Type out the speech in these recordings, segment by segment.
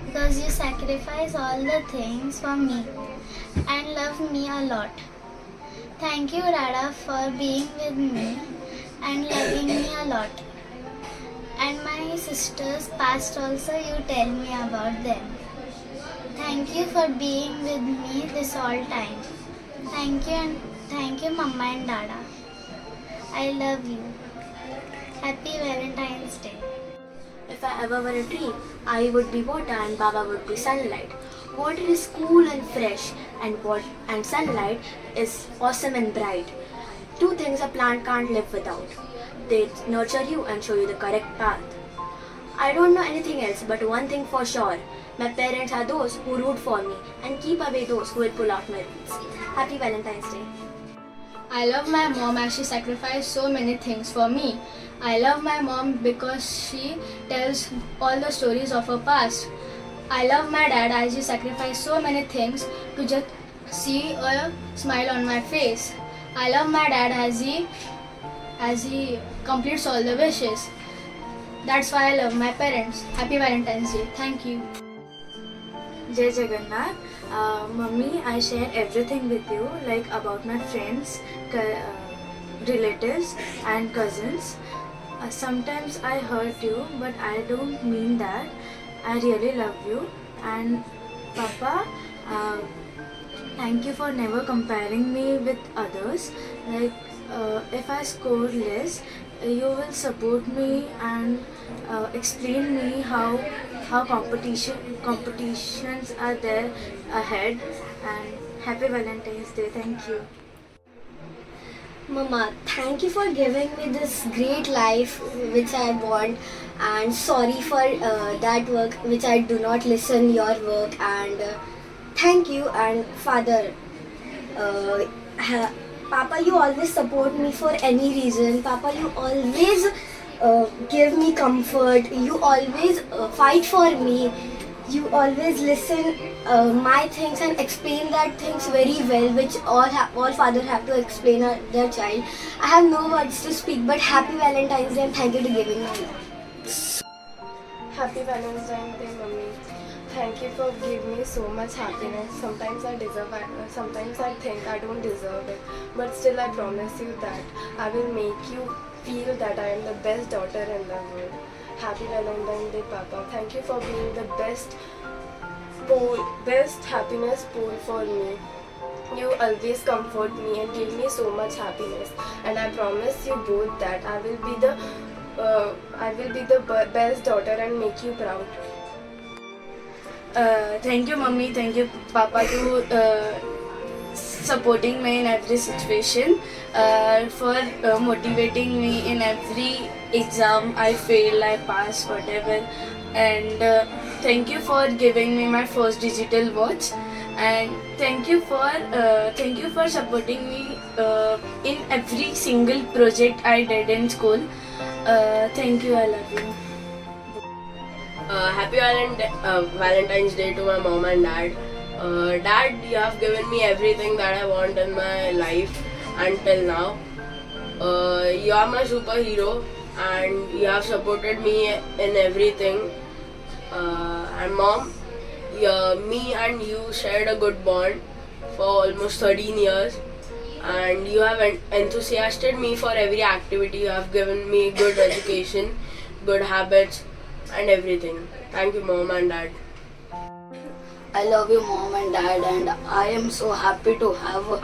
because you sacrifice all the things for me and love me a lot. Thank you, Dada, for being with me and loving me a lot. And my sisters past also, you tell me about them. Thank you for being with me this all time. Thank you and thank you, Mama and Dada. I love you. Happy Valentine's Day. If I ever were a tree, I would be water and Baba would be sunlight. Water is cool and fresh, and sunlight is awesome and bright. Two things a plant can't live without. They nurture you and show you the correct path. I don't know anything else, but one thing for sure. My parents are those who root for me and keep away those who will pull out my roots. Happy Valentine's Day. I love my mom as she sacrificed so many things for me. I love my mom because she tells all the stories of her past. I love my dad as he sacrificed so many things to just see a smile on my face. I love my dad as he completes all the wishes. That's why I love my parents. Happy Valentine's Day. Thank you. Jai Jagannath. Mummy, I share everything with you, like about my friends, relatives and cousins. Sometimes I hurt you, but I don't mean that. I really love you. And Papa, thank you for never comparing me with others. Like, if I score less, you will support me and explain me how competitions are there ahead. And happy Valentine's Day. Thank you. Mama, thank you for giving me this great life which I want, and sorry for that work which I do not listen your work, and thank you. And Father, Papa, you always support me for any reason. Papa, you always give me comfort. You always fight for me. You always listen my things and explain that things very well, which all fathers have to explain their child. I have no words to speak, but happy Valentine's Day and thank you for giving me love. Happy Valentine's Day, Mummy. Thank you for giving me so much happiness. Sometimes I deserve it, sometimes I think I don't deserve it. But still I promise you that I will make you feel that I am the best daughter in the world. Happy Valentine's Day, Papa. Thank you for being the best happiness pole for me. You always comfort me and give me so much happiness. And I promise you both that I will be the best daughter and make you proud. Thank you, Mummy. Thank you, Papa, to supporting me in every situation, for motivating me in every exam I fail, I pass, whatever. And thank you for giving me my first digital watch. And thank you for supporting me in every single project I did in school. Thank you. I love you. Happy Valentine's Day to my mom and dad. Dad, you have given me everything that I want in my life until now. You are my superhero and you have supported me in everything. And mom, me and you shared a good bond for almost 13 years. And you have enthusiasted me for every activity. You have given me good education, good habits and everything. Thank you, mom and dad. I love you, mom and dad, and I am so happy to have a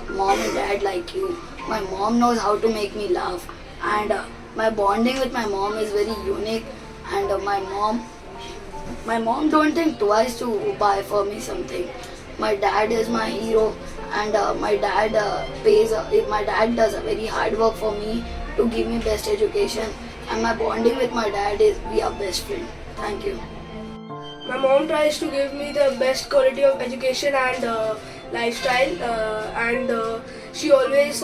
mom and dad like you. My mom knows how to make me laugh, and my bonding with my mom is very unique. And my mom don't think twice to buy for me something. My dad is my hero, and my dad does a very hard work for me to give me best education. And my bonding with my dad is we are best friends. Thank you. My mom tries to give me the best quality of education and lifestyle, and she always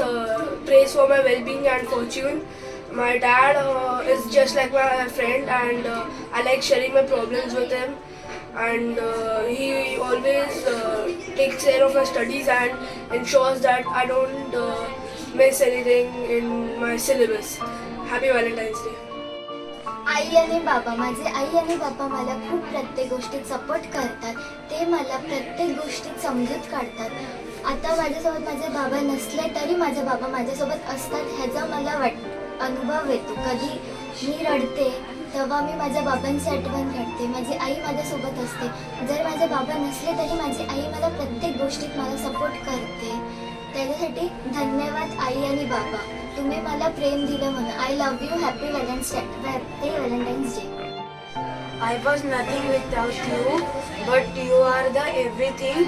prays for my well-being and fortune. My dad is just like my friend, and I like sharing my problems with him. And he always takes care of my studies and ensures that I don't miss anything in my syllabus. Happy Valentine's Day. आई आणि बाबा, माझे आई आणि बाबा मला खूप प्रत्येक गोष्टीत support करतात. ते मला प्रत्येक गोष्टीत समजूत काढतात. आता माझ्यासोबत माझे बाबा नसले तरी माझे बाबा माझ्यासोबत असतात ह्याचा मला अनुभव येतो. कधी मी रडते तेव्हा मी माझ्या बाबांची आठवण काढते. माझी आई माझ्यासोबत असते. जर माझे बाबा नसले तरी माझी आई मला प्रत्येक गोष्टीत मला सपोर्ट करते. त्याच्यासाठी धन्यवाद आई आणि बाबा, तुम्ही मला प्रेम दिलं म्हणून. आय love you. Happy Valentine's day. I was nothing without you, but you are the everything.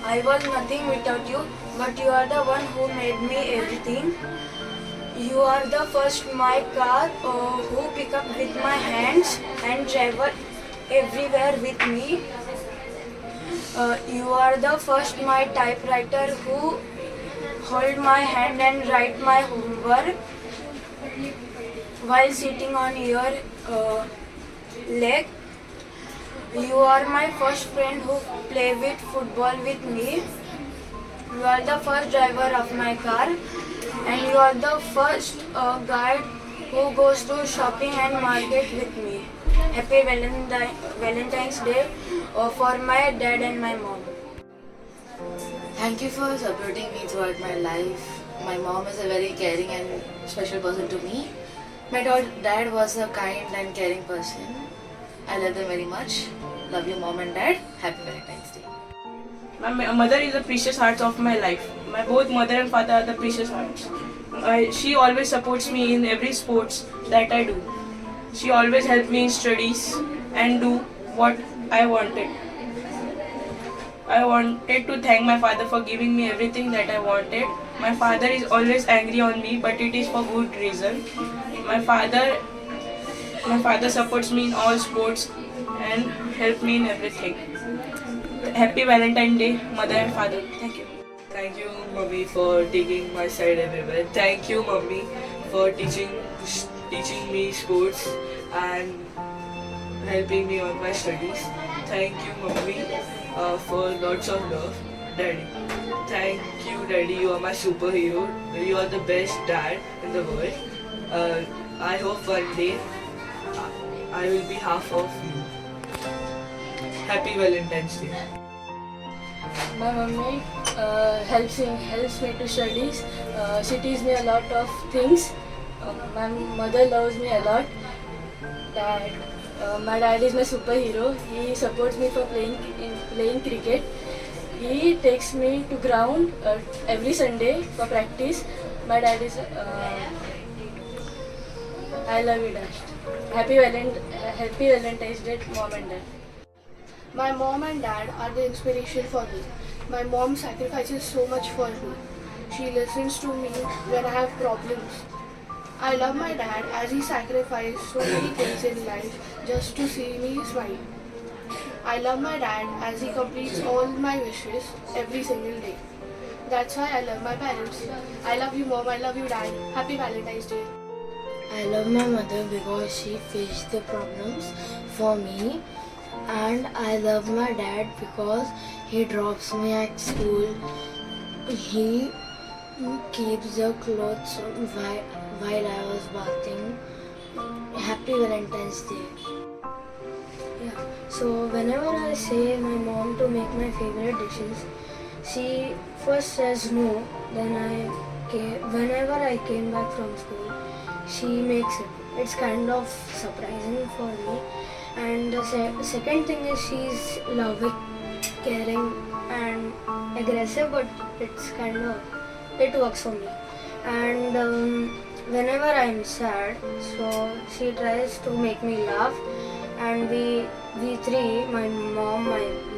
I was nothing without you, but you are the one who made me everything. You are the first my car who pick up with my hands and travel everywhere with me. You are the first my typewriter who hold my hand and write my homework while sitting on your leg. You are my first friend who play with football with me. You are the first driver of my car, and you are the first guide who goes to shopping and market with me. Happy Valentine's Day for my dad and my mom. Thank you for supporting me throughout my life. My mom is a very caring and special person to me. My dad was a kind and caring person. I love them very much. Love you, mom and dad. Happy Valentine's Day. My mother is the precious heart of my life. My both mother and father are the precious hearts. She always supports me in every sports that I do. She always helps me in studies and do what I wanted. I wanted to thank my father for giving me everything that I wanted. My father is always angry on me, but it is for good reason. My father supports me in all sports and help me in everything. Happy Valentine's Day, mother and father. Thank you. Thank you, Mummy, for taking my side everywhere. Thank you, Mummy, for teaching me sports and helping me on my studies. Thank you, Mummy, for lots of love. Daddy. Thank you, Daddy. You are my superhero. You are the best dad in the world. I hope one day I will be half of you. Happy Valentine's Day. My mummy helps me to studies. She teaches me a lot of things. My mother loves me a lot. My dad is my superhero. He supports me for playing cricket. He takes me to ground every Sunday for practice. My dad is. I love you, Dad. Happy Valentine's Day, Mom and Dad. My mom and dad are the inspiration for me. My mom sacrifices so much for me. She listens to me when I have problems. I love my dad as he sacrificed so many things in life just to see me smile. I love my dad as he completes all my wishes every single day. That's why I love my parents. I love you, Mom. I love you, Dad. Happy Valentine's Day. I love my mother because she faced the problems for me, and I love my dad because he drops me at school. He keeps the clothes while I was bathing. Happy Valentine's Day. Yeah. So whenever I say my mom to make my favorite dishes, she first says no. Then whenever I came back from school, she makes it. It's kind of surprising for me. And the second thing is she's loving, caring and aggressive, but it works for me. And whenever I'm sad, so she tries to make me laugh. And we three, my mom,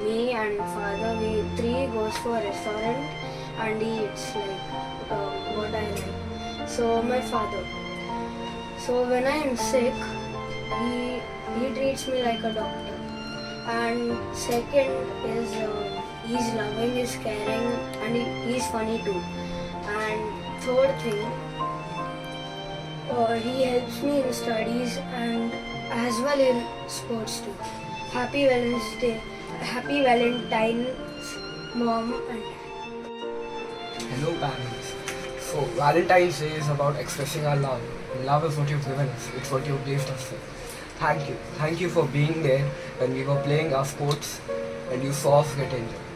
me and father, we three goes to a restaurant and eats like what I like. So my father. So when I am sick, he treats me like a doctor. And second is he's loving, he's caring, and he's funny too. And third thing, he helps me in studies and as well in sports too. Happy Valentine's Day, Happy Valentine's, Mom and Dad. Hello parents. So Valentine's Day is about expressing our love. Love is what you've given us. It's what you've blessed us with. Thank you. Thank you for being there when we were playing our sports and you saw us get injured.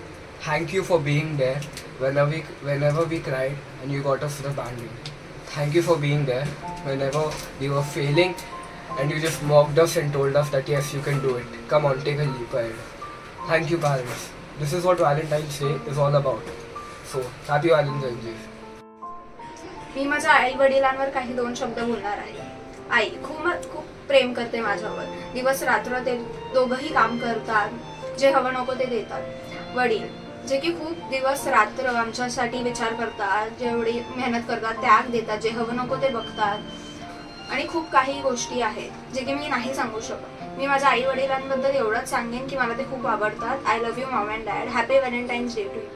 Thank you for being there whenever we cried and you got us to the band-aid. Thank you for being there whenever we were failing and you just mocked us and told us that yes, you can do it. Come on, take a leap ahead. Thank you, parents. This is what Valentine's Day is all about. So, happy Valentine's Day. मी माझ्या आई वडिलांवर काही 2 शब्द बोलणार आहे. आई खूप प्रेम करते माझ्यावर. दिवस रात्र ते दोघंही काम करतात, जे हवं नको ते देतात. वडील जे की खूप दिवस रात्र आमच्यासाठी विचार करतात, जेवढी मेहनत करतात, त्याग देतात, जे हवं नको ते बघतात आणि खूप काही गोष्टी आहेत जे की मी नाही सांगू शकत. मी माझ्या आई वडिलांबद्दल एवढंच सांगेन की मला ते खूप आवडतात. I love you mom and dad. Happy Valentine's day to you.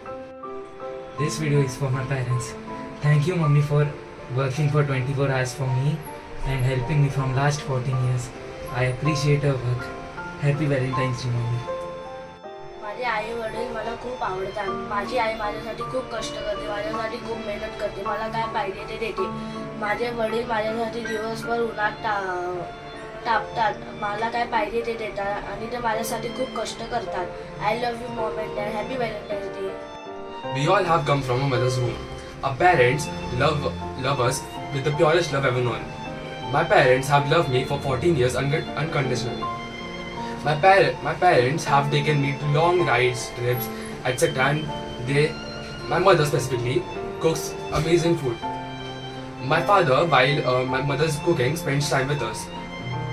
This video is for my parents. Thank you, Mummy, for working for 24 hours for me and helping me from last 14 years. I appreciate her work. Happy Valentine's Day, Mummy. माझे आई वडील मला खूप आवडतात. माझी आई माझ्यासाठी खूप कष्ट करते, माझ्यासाठी खूप मेहनत करते, मला काय पाहिजे ते देते. माझे वडील माझ्यासाठी दिवसभर उन्हात तापतात, मला काय पाहिजे ते देतात आणि ते माझ्यासाठी खूप कष्ट करतात. आय love you mom and dad. Happy Valentine's day. We all have come from a mother's womb. Our parents love us with the purest love ever known. My parents have loved me for 14 years unconditionally. My parents have taken me to long rides, trips, etc. And my mother specifically, cooks amazing food. My father, while my mother's cooking, spends time with us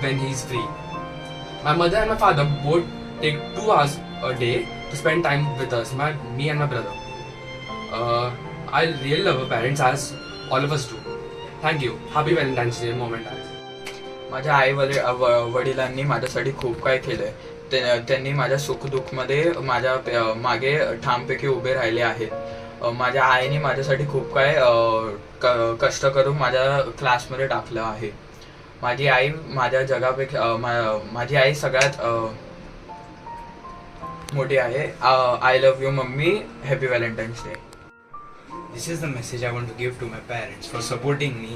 when he's free. My mother and my father both take 2 hours a day to spend time with us, me and my brother. I really love our parents as all of us do. Thank you. Happy Valentine's Day, Mom and Dad. माझ्या आई वडिलांनी माझ्यासाठी खूप काही केलंय. त्यांनी माझ्या सुखदुःखमध्ये माझ्या मागे ठामपैकी उभे राहिले आहेत. माझ्या आईने माझ्यासाठी खूप काय कष्ट करून माझ्या क्लासमध्ये टाकलं आहे. माझी आई माझ्या जगापेक्षा माझी आई सगळ्यात मोठी आहे. आय love you mummy. Happy Valentine's day. This is the message I want to give to my parents for supporting me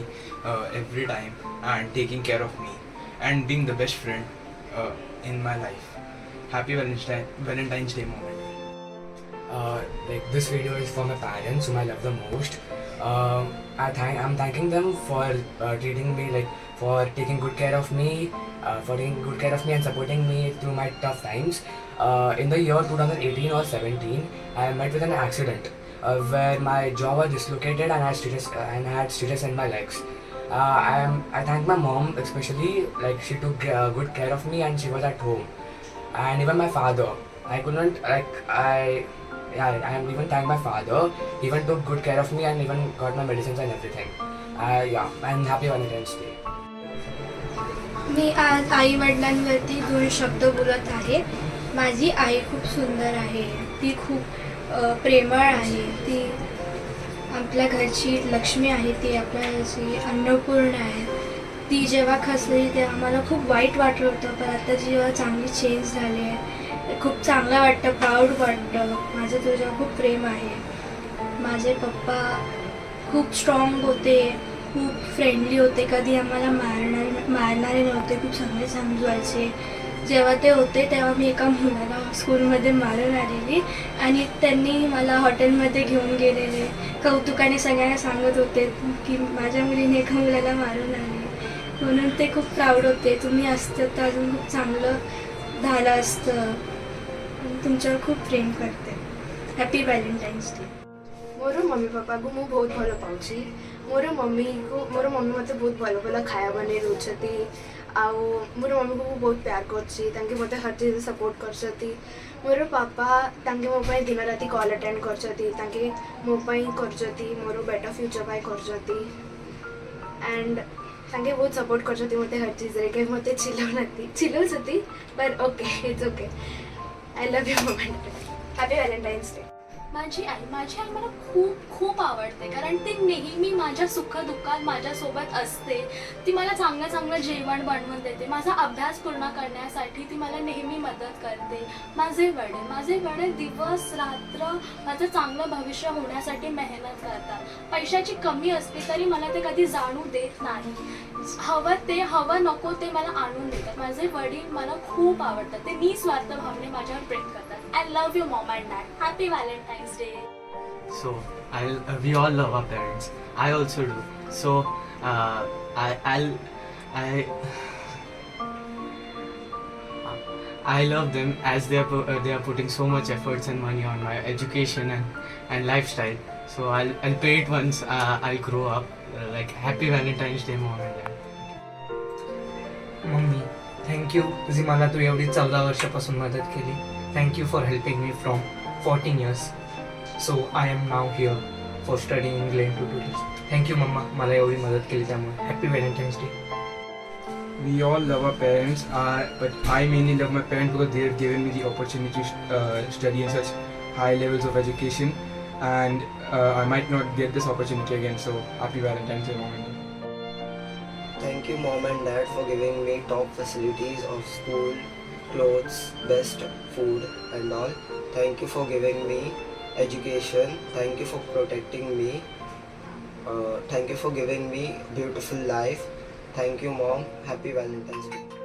every time and taking care of me and being the best friend in my life. Happy Valentine's Day moment. This video is for my parents whom I love the most. I'm thanking them for treating me for taking good care of me, and supporting me through my tough times. In the year 2018 or 17, I met with an accident. Where my jaw was dislocated and I had stitches in my legs. I thank my mom especially, she took good care of me and she was at home. And even my father, I even thank my father, even took good care of me and even got my medicines and everything. And happy Valentine's Day. मी आज आई वडिलांवरती 2 शब्द बोलत आहे. माझी आई खूप सुंदर आहे. ती खूप प्रेमळ आहे. ती आपल्या घरची लक्ष्मी आहे. ती आपल्याची अन्नपूर्ण आहे. ती जेव्हा खचली तेव्हा मला खूप वाईट वाटलं होतं, पण आता जेव्हा चांगली चेंज झाली आहे खूप चांगलं वाटतं, प्राऊड वाटतं. माझं तुझ्यावर खूप प्रेम आहे. माझे पप्पा खूप स्ट्रॉंग होते, खूप फ्रेंडली होते, कधी आम्हाला मारणारे नव्हते, खूप चांगले समजवायचे. जेव्हा ते होते तेव्हा मी एका मुलाला स्कूलमध्ये मारून आलेली आणि त्यांनी मला हॉटेलमध्ये घेऊन गेलेले. कौतुकाने सगळ्यांना सांगत होते की माझ्या मुलीने एका मुलाला मारून आले, म्हणून ते खूप प्राऊड होते. तुम्ही असतं तर अजून खूप चांगलं झालं असतं. तुमच्यावर खूप प्रेम करते. Happy valentine's day. मोर मम्मी पापा को मुझे बहुत भल पाऊँगी। मोर मम्मी मत बहुत भल भल खाया बने रोचती आउ मोर मम्मी को बहुत प्यार कर मत हर चीज सपोर्ट कर। मोर पापा मो दिन राति कॉल अटेंड कर मोपाई कर मोर बेटर फ्यूचर पाई कर एंड बहुत सपोर्ट कर मत हर चीज रे मत चिल्लाती पर okay it's okay. I love you moment. Happy Valentine's day. माझी आई मला खूप खूप आवडते, कारण ती नेहमी माझ्या सुखदुःखात माझ्यासोबत असते. ती मला चांगलं चांगलं जेवण बनवून देते. माझा अभ्यास पूर्ण करण्यासाठी ती मला नेहमी मदत करते. माझे वडील दिवस रात्र माझं चांगलं भविष्य होण्यासाठी मेहनत करतात. पैशाची कमी असते तरी मला ते कधी जाणू देत नाही. हवं नको ते मला आणून देतात. माझे वडील मला खूप आवडतात. ते निस्वार्थ भावने माझ्यावर प्रेम करतात. आय love you mom and dad. Happy Valentine's day. So we all love our parents. I also do. So I love them as they are putting so much efforts and money on my education and lifestyle. So I'll pay it once I grow up. Like happy Valentine's Day, mom and dad. Mummy thank you, तुझी मला तू एवढी 14 वर्षापासून मदत केली. Thank you for helping me from 14 years. So I am now here for studying England to tourist. Thank you mumma, मला एवढी मदत केली त्यामुळे. Happy Valentine's day. We all love our parents, but I mainly love my parents because they have given me the opportunity to study in such high levels of education, and I might not get this opportunity again. So happy Valentine's Day, mom and dad. Thank you, mom and dad, for giving me top facilities of school, clothes, best food, and all. Thank you for giving me education. Thank you for protecting me. Thank you for giving me beautiful life. Thank you, mom. Happy Valentine's Day.